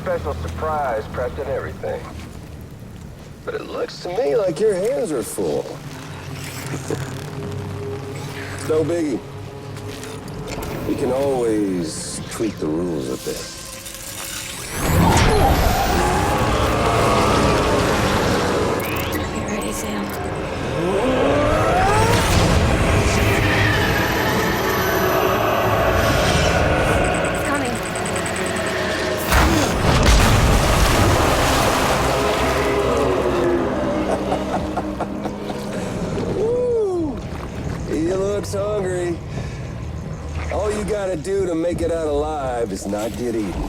special surprise prepped and everything. But it looks to me like your hands are full. No biggie. We can always tweak the rules a bit. You ready, Sam? It's coming. Woo! He looks hungry. All you gotta do to make it out alive is not get eaten.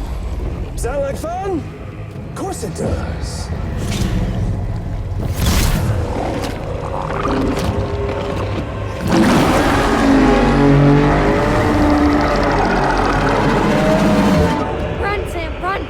Sound like fun? Of course it does. Run, Sam, run!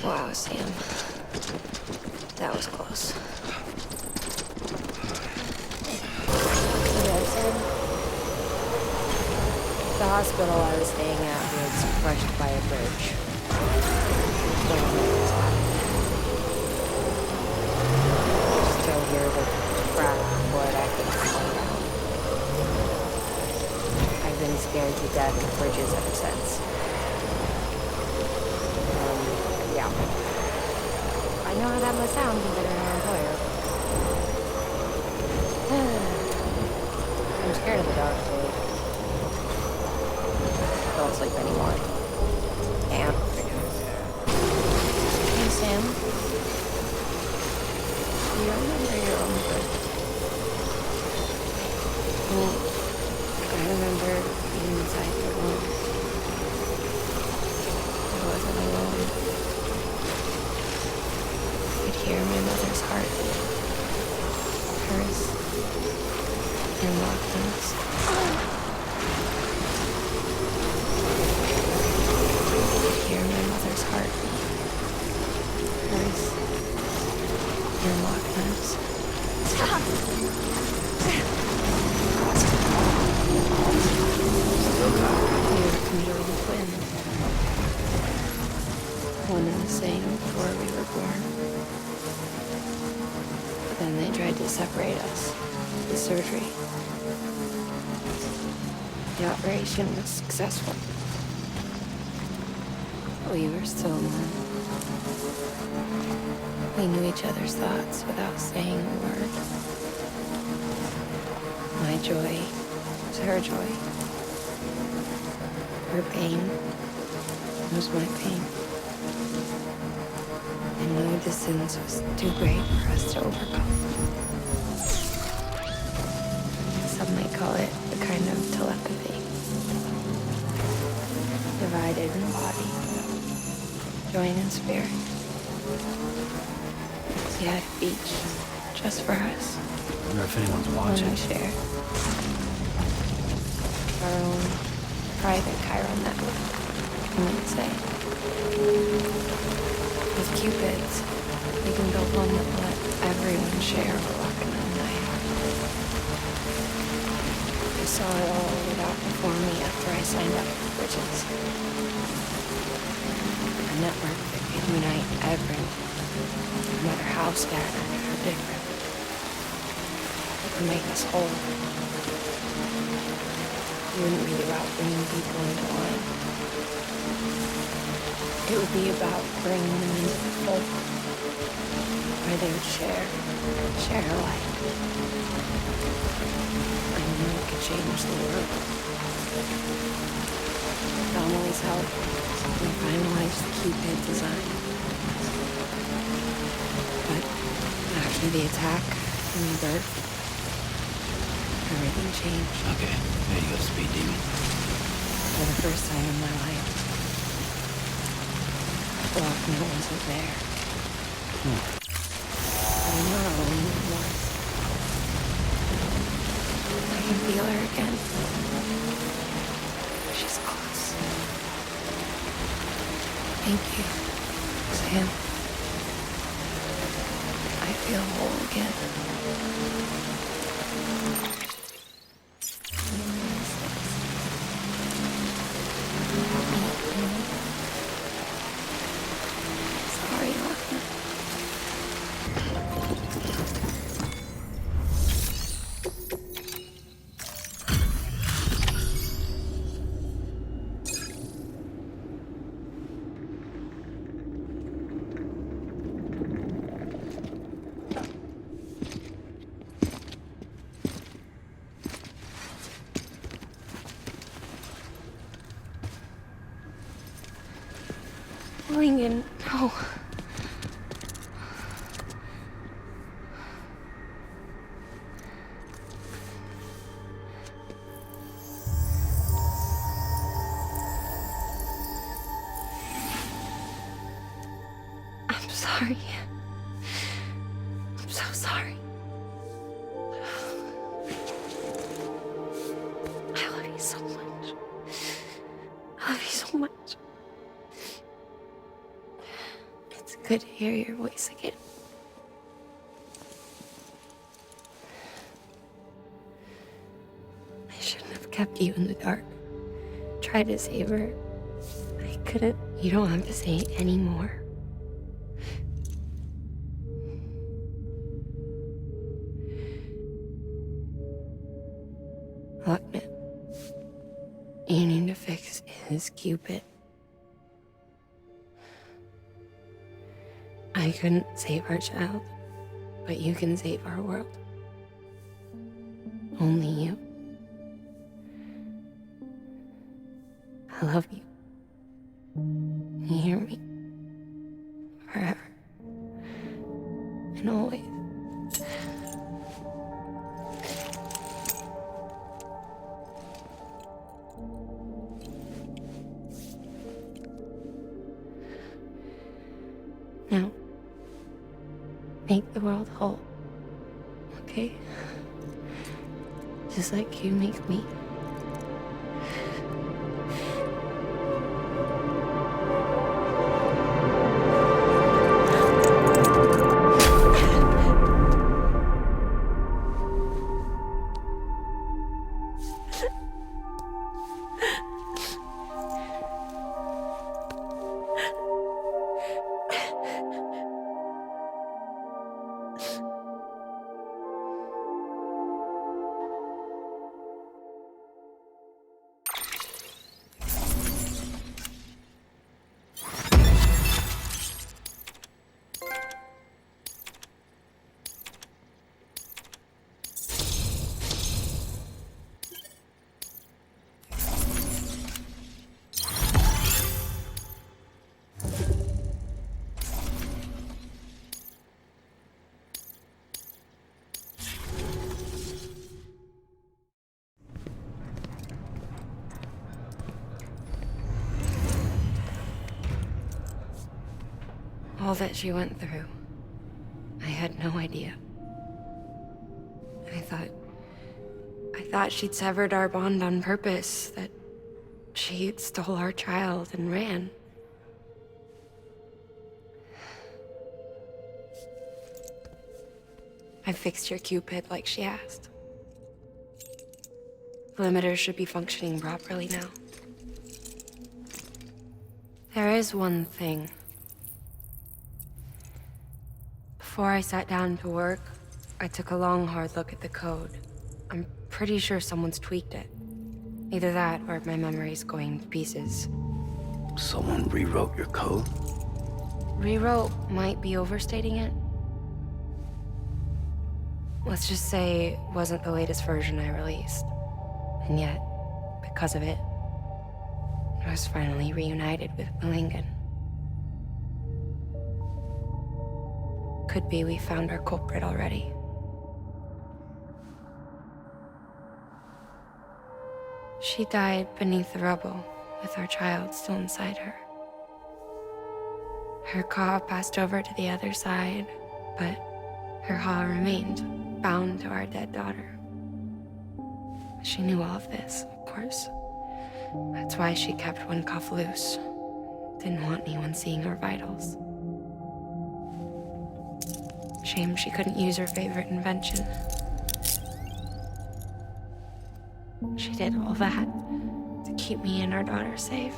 Wow, Sam. That was close. The hospital I was staying at was crushed by a bridge. Still hear the crack before I could fall down. I've been scared to death of bridges ever since. Yeah. I know how that must sound considering our employer. I'm scared of the dark, too. Don't sleep anymore. Damn. Hey, Sam. Do you remember your own birth? Well, I remember being inside the room. I wasn't alone. I could hear my mother's heart. Hers. And Lachlan's. Hear my mother's heart. Hers. And Lachlan's. Stop! We were congenial twins. One and the same before we were born. But then they tried to separate us. The surgery. The operation was successful. We were still one. We knew each other's thoughts without saying a word. My joy was her joy. Her pain was my pain. And no distance was too great for us to overcome. Some might call it a kind of telepathy. Divided in body, joined in spirit. We had each just for us. I wonder if anyone's watching. One we shared. Our own private chiral network, you might say. With Cupids, we can build one that will let everyone share a luck in the night. I saw it all laid out before me after I signed up for Bridges. A network that could unite everyone, no matter how scattered or different. It would make us whole. It wouldn't be about bringing people into line. It would be about bringing them into the fold, where they would share life. I knew it could change the world. Donnelly's help, we finalized the Cupid design. But after the attack and the birth, everything changed. Okay, there you go, Speed Demon. For the first time in my life, Lochner wasn't there. But I'm not alone anymore. I can feel her again. She's close. Thank you, Sam. I feel whole again. Sorry, Lochner. Lincoln, no. I'm sorry. I'm so sorry. I love you so much. I love you so much. It's good to hear your voice again. I shouldn't have kept you in the dark. Tried to save her. I couldn't. You don't have to say it anymore. Lochner, you need to fix his Cupid. I couldn't save our child, but you can save our world. Only you. I love you. You hear me? Forever. And always. Now, make the world whole, okay? Just like you make me. All that she went through, I had no idea. I thought she'd severed our bond on purpose, that she stole our child and ran. I fixed your Cupid like she asked. The limiter should be functioning properly now. There is one thing. Before I sat down to work, I took a long, hard look at the code. I'm pretty sure someone's tweaked it. Either that, or my memory's going to pieces. Someone rewrote your code? Rewrote might be overstating it. Let's just say it wasn't the latest version I released. And yet, because of it, I was finally reunited with Malingan. Could be we found our culprit already. She died beneath the rubble, with our child still inside her. Her Ka passed over to the other side, but her Ha remained, bound to our dead daughter. She knew all of this, of course. That's why she kept one cuff loose. Didn't want anyone seeing her vitals. Shame she couldn't use her favorite invention. She did all that to keep me and our daughter safe.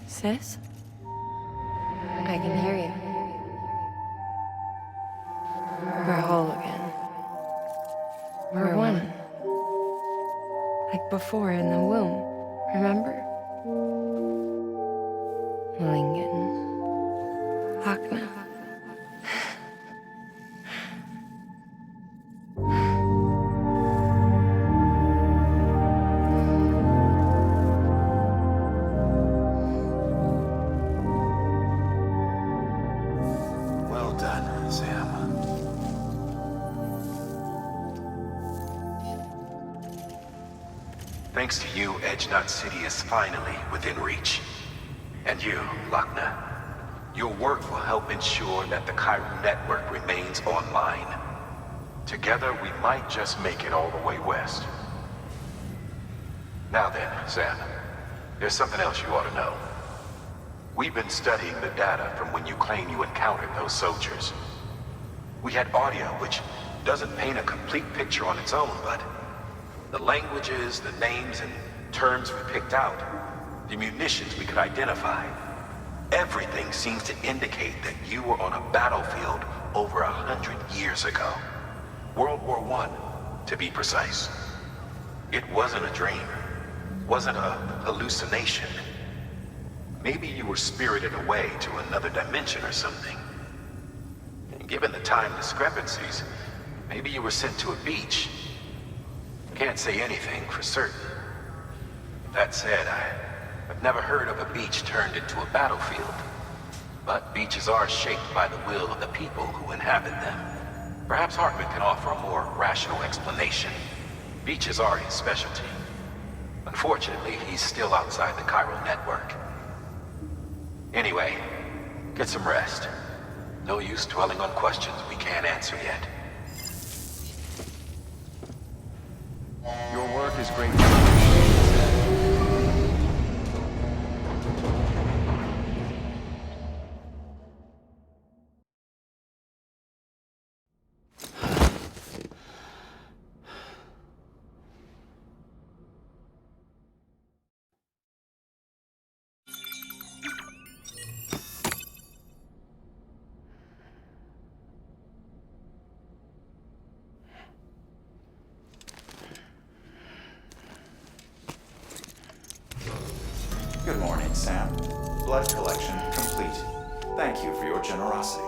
Sis? I can hear you. We're whole again. We're one. Like before in the womb, remember? Malingan. Hakna. Well done, Sam. Thanks to you, Edge Knot City is finally within reach. And you, Lakna. Your work will help ensure that the Cairo network remains online. Together, we might just make it all the way west. Now then, Sam, there's something else you ought to know. We've been studying the data from when you claim you encountered those soldiers. We had audio, which doesn't paint a complete picture on its own, but the languages, the names, and terms we picked out, the munitions we could identify, everything seems to indicate that you were on a battlefield over 100 years ago. World War I, to be precise. It wasn't a dream, wasn't a hallucination. Maybe you were spirited away to another dimension or something. And given the time discrepancies, maybe you were sent to a beach. Can't say anything for certain. That said, I've never heard of a beach turned into a battlefield. But beaches are shaped by the will of the people who inhabit them. Perhaps Hartman can offer a more rational explanation. Beaches are his specialty. Unfortunately, he's still outside the Cairo network. Anyway, get some rest. No use dwelling on questions we can't answer yet. Your work is great. art collection complete. Thank you for your generosity.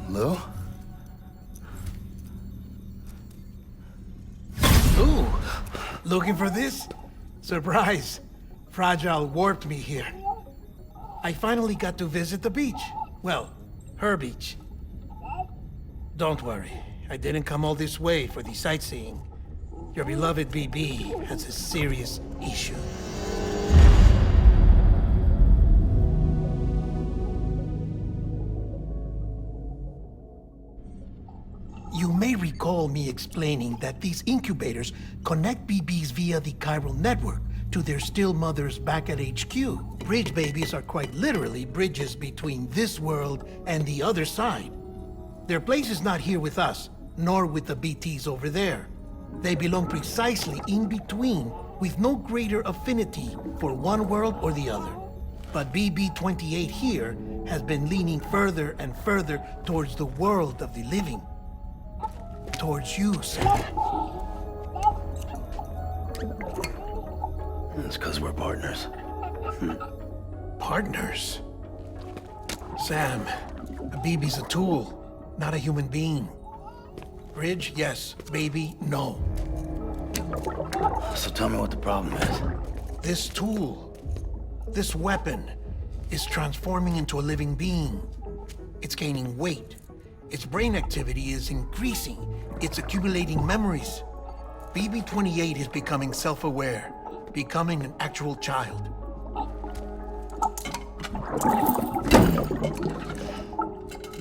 Lou? Ooh, looking for this? Surprise. Fragile warped me here. I finally got to visit the beach. Well, her beach. Don't worry, I didn't come all this way for the sightseeing. Your beloved BB has a serious issue. You may recall me explaining that these incubators connect BBs via the chiral network to their still mothers back at HQ. Bridge babies are quite literally bridges between this world and the other side. Their place is not here with us, nor with the BTs over there. They belong precisely in between, with no greater affinity for one world or the other. But BB-28 here has been leaning further and further towards the world of the living. Towards you, Sam. It's because we're partners. Partners? Sam, a BB's a tool, not a human being. Bridge, yes. Baby, no. So tell me what the problem is. This tool, this weapon, is transforming into a living being. It's gaining weight. Its brain activity is increasing. It's accumulating memories. BB-28 is becoming self-aware, becoming an actual child.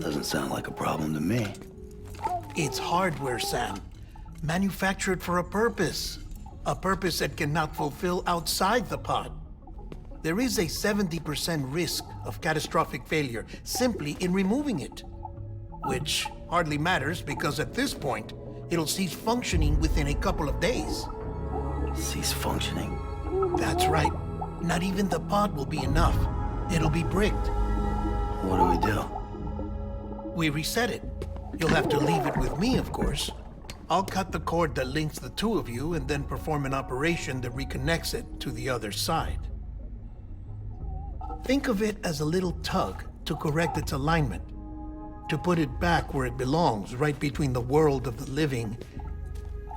Doesn't sound like a problem to me. It's hardware, Sam. Manufactured for a purpose. A purpose it cannot fulfill outside the pod. There is a 70% risk of catastrophic failure simply in removing it. Which hardly matters because at this point, it'll cease functioning within a couple of days. Cease functioning? That's right. Not even the pod will be enough. It'll be bricked. What do we do? We reset it. You'll have to leave it with me, of course. I'll cut the cord that links the two of you and then perform an operation that reconnects it to the other side. Think of it as a little tug to correct its alignment, to put it back where it belongs, right between the world of the living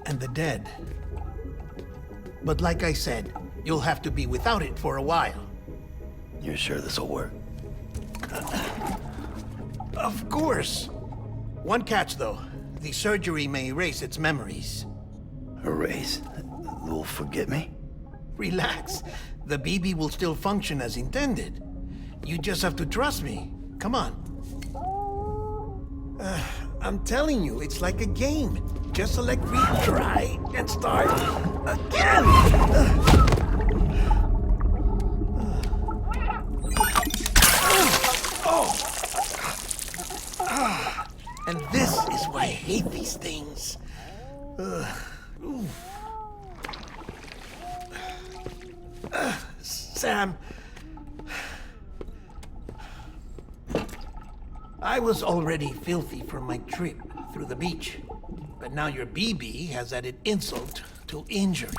and the dead. But like I said, you'll have to be without it for a while. You're sure this'll work? Of course. One catch, though. The surgery may erase its memories. Erase? You'll forget me? Relax. The BB will still function as intended. You just have to trust me. Come on. I'm telling you, it's like a game. Just select retry and start again. And this is why I hate these things. Sam, I was already filthy from my trip through the beach, but now your BB has added insult to injury.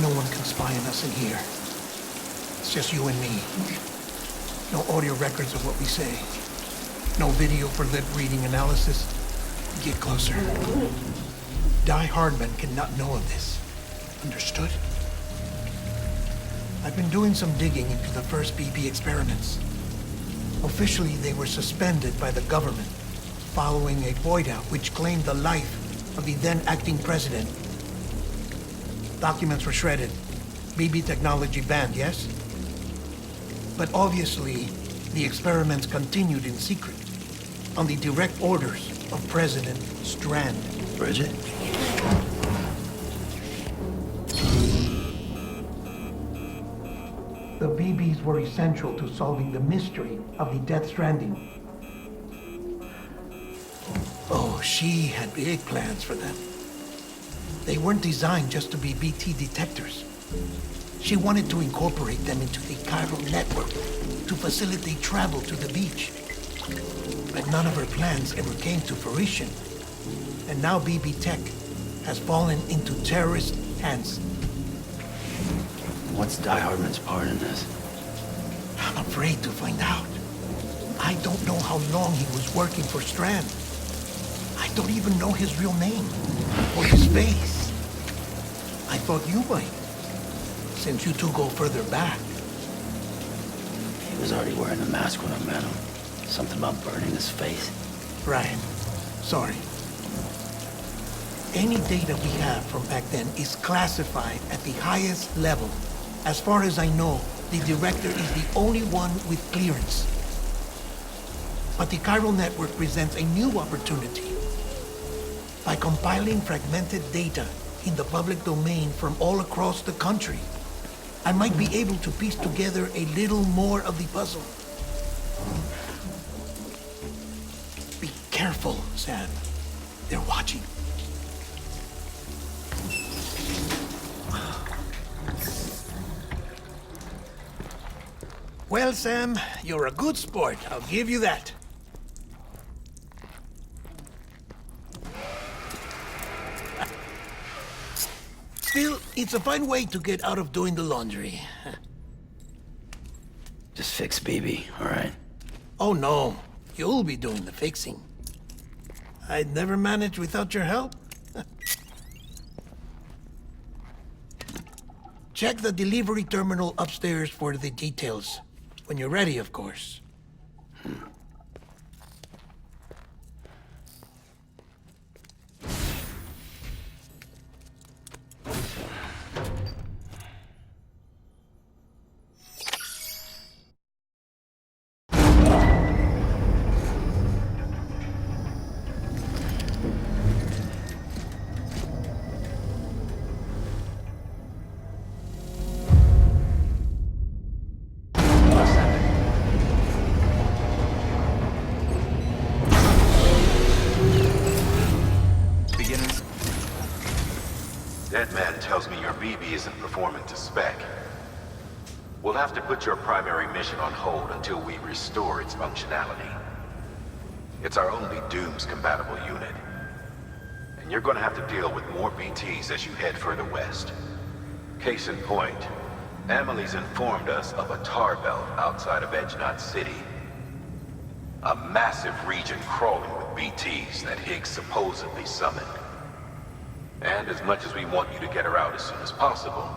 No one can spy on us in here. It's just you and me. No audio records of what we say. No video for lip-reading analysis. Get closer. Die Hardman cannot know of this. Understood? I've been doing some digging into the first BB experiments. Officially, they were suspended by the government following a void-out which claimed the life of the then acting president. Documents were shredded. BB technology banned, yes? But obviously, the experiments continued in secret, on the direct orders of President Strand. Bridget? The BBs were essential to solving the mystery of the Death Stranding. Oh, she had big plans for them. They weren't designed just to be BT detectors. She wanted to incorporate them into the chiral network to facilitate travel to the beach. But none of her plans ever came to fruition. And now BB Tech has fallen into terrorist hands. What's Die Hardman's part in this? I'm afraid to find out. I don't know how long he was working for Strand. I don't even know his real name or his face. I thought you might, since you two go further back. He was already wearing a mask when I met him. Something about burning his face. Right. Sorry. Any data we have from back then is classified at the highest level. As far as I know, the director is the only one with clearance. But the chiral network presents a new opportunity. By compiling fragmented data in the public domain from all across the country, I might be able to piece together a little more of the puzzle. Be careful, Sam. They're watching. Well, Sam, you're a good sport. I'll give you that. Still, it's a fine way to get out of doing the laundry. Just fix BB, all right? Oh, no. You'll be doing the fixing. I'd never manage without your help. Check the delivery terminal upstairs for the details. When you're ready, of course. Dead man tells me your BB isn't performing to spec. We'll have to put your primary mission on hold until we restore its functionality. It's our only Dooms-compatible unit. And you're gonna have to deal with more BTs as you head further west. Case in point, Amelie's informed us of a tar belt outside of Edge Knot City. A massive region crawling with BTs that Higgs supposedly summoned. And as much as we want you to get her out as soon as possible,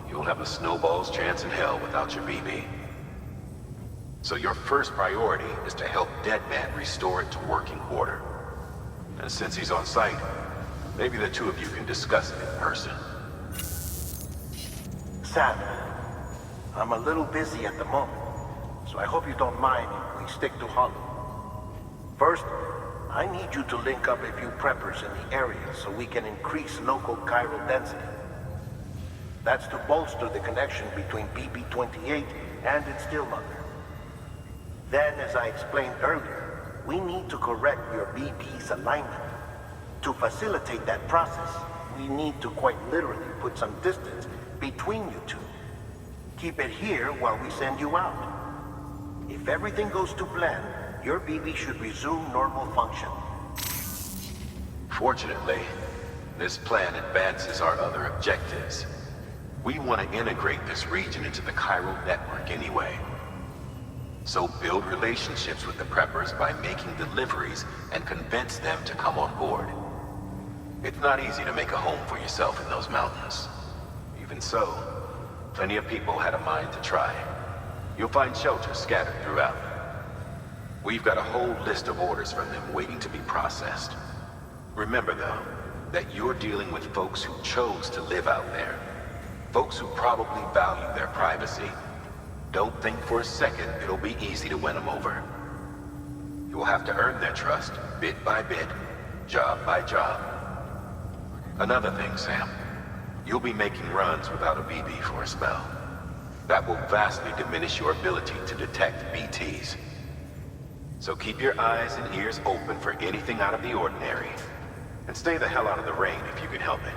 you'll have a snowball's chance in hell without your BB. So your first priority is to help Deadman restore it to working order. And since he's on site, maybe the two of you can discuss it in person. Sam, I'm a little busy at the moment, so I hope you don't mind if we stick to Hollow. First, I need you to link up a few preppers in the area so we can increase local chiral density. That's to bolster the connection between BB-28 and its still mother. Then, as I explained earlier, we need to correct your BB's alignment. To facilitate that process, we need to quite literally put some distance between you two. Keep it here while we send you out. If everything goes to plan, your BB should resume normal function. Fortunately, this plan advances our other objectives. We want to integrate this region into the chiral network anyway. So build relationships with the preppers by making deliveries and convince them to come on board. It's not easy to make a home for yourself in those mountains. Even so, plenty of people had a mind to try. You'll find shelters scattered throughout. We've got a whole list of orders from them waiting to be processed. Remember, though, that you're dealing with folks who chose to live out there. Folks who probably value their privacy. Don't think for a second it'll be easy to win them over. You'll have to earn their trust, bit by bit, job by job. Another thing, Sam. You'll be making runs without a BB for a spell. That will vastly diminish your ability to detect BTs. So keep your eyes and ears open for anything out of the ordinary. And stay the hell out of the rain if you can help it.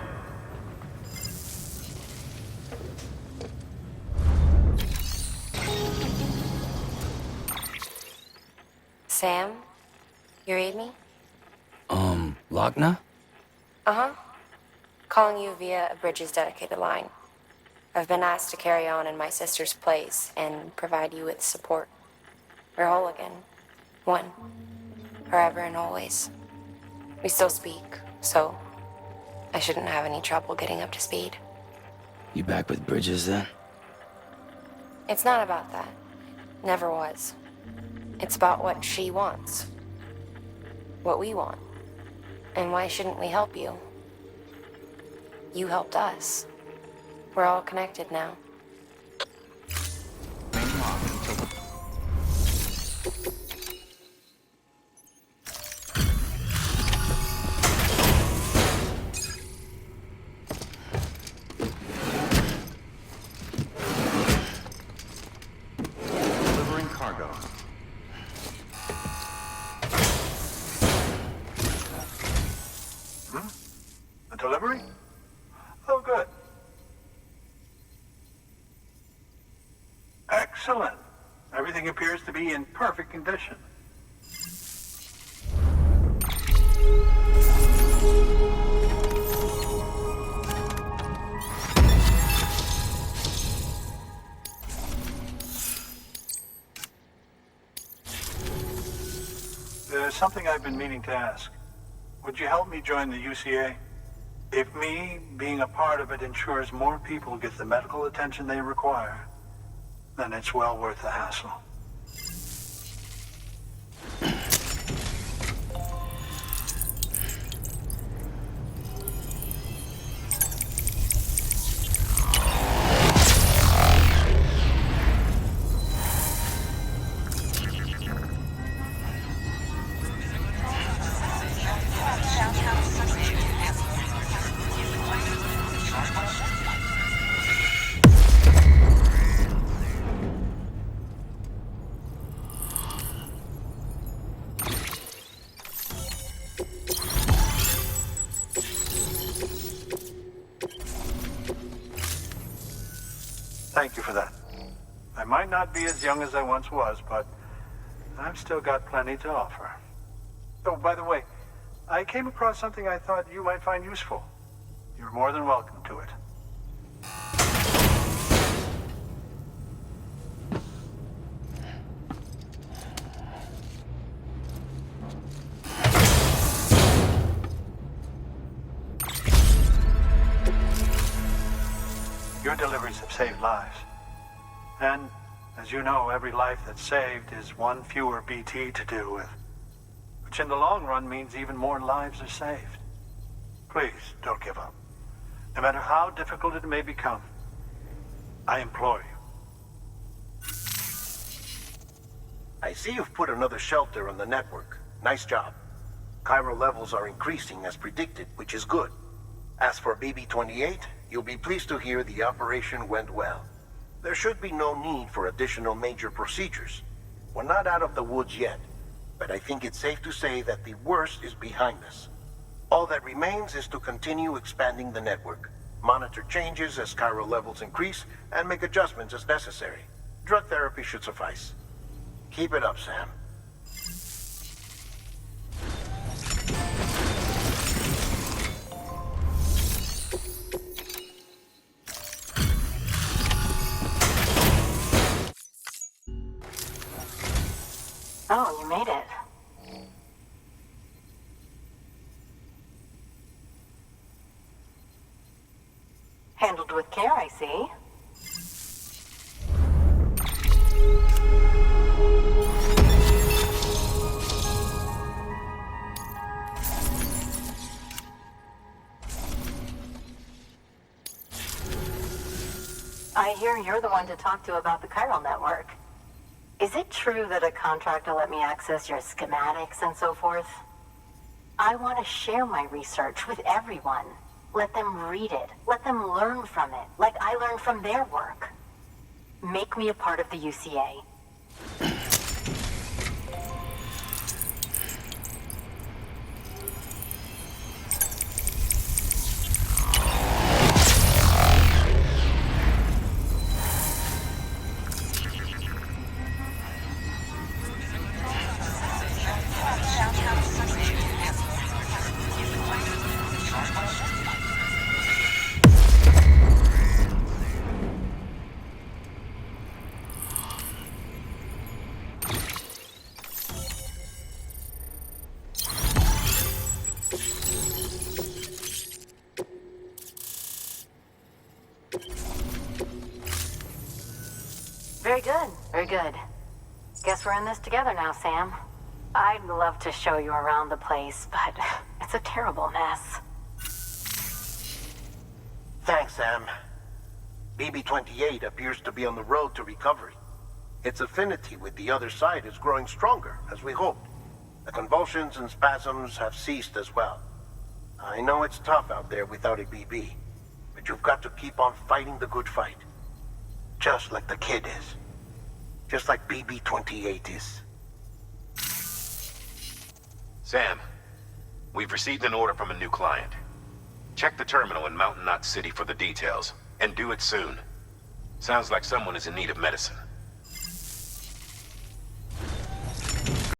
Sam? You read me? Lochna? Uh-huh. Calling you via a Bridges dedicated line. I've been asked to carry on in my sister's place and provide you with support. We're whole again. One. Forever and always. We still speak, so I shouldn't have any trouble getting up to speed. You back with Bridges then? It's not about that. Never was. It's about what she wants. What we want. And why shouldn't we help you? You helped us. We're all connected now. Delivering cargo. A delivery? Oh, good. Excellent. Everything appears to be in perfect condition. There's something I've been meaning to ask. Would you help me join the UCA? If me being a part of it ensures more people get the medical attention they require, then it's well worth the hassle. Thank you for that. I might not be as young as I once was, but I've still got plenty to offer. Oh, by the way, I came across something I thought you might find useful. You're more than welcome to it. Your deliveries have saved lives. And, as you know, every life that's saved is one fewer BT to deal with. Which in the long run means even more lives are saved. Please, don't give up. No matter how difficult it may become, I implore you. I see you've put another shelter on the network. Nice job. Chiral levels are increasing as predicted, which is good. As for BB-28, you'll be pleased to hear the operation went well. There should be no need for additional major procedures. We're not out of the woods yet, but I think it's safe to say that the worst is behind us. All that remains is to continue expanding the network, monitor changes as chiral levels increase, and make adjustments as necessary. Drug therapy should suffice. Keep it up, Sam. Handled with care, I see. I hear you're the one to talk to about the chiral network. Is it true that a contract will let me access your schematics and so forth? I want to share my research with everyone. Let them read it. Let them learn from it, like I learned from their work. Make me a part of the UCA. Very good, very good. Guess we're in this together now, Sam. I'd love to show you around the place, but it's a terrible mess. Thanks, Sam. BB-28 appears to be on the road to recovery. Its affinity with the other side is growing stronger, as we hoped. The convulsions and spasms have ceased as well. I know it's tough out there without a BB, but you've got to keep on fighting the good fight. Just like the kid is. Just like BB-28 is. Sam, we've received an order from a new client. Check the terminal in Mountain Knot City for the details, and do it soon. Sounds like someone is in need of medicine.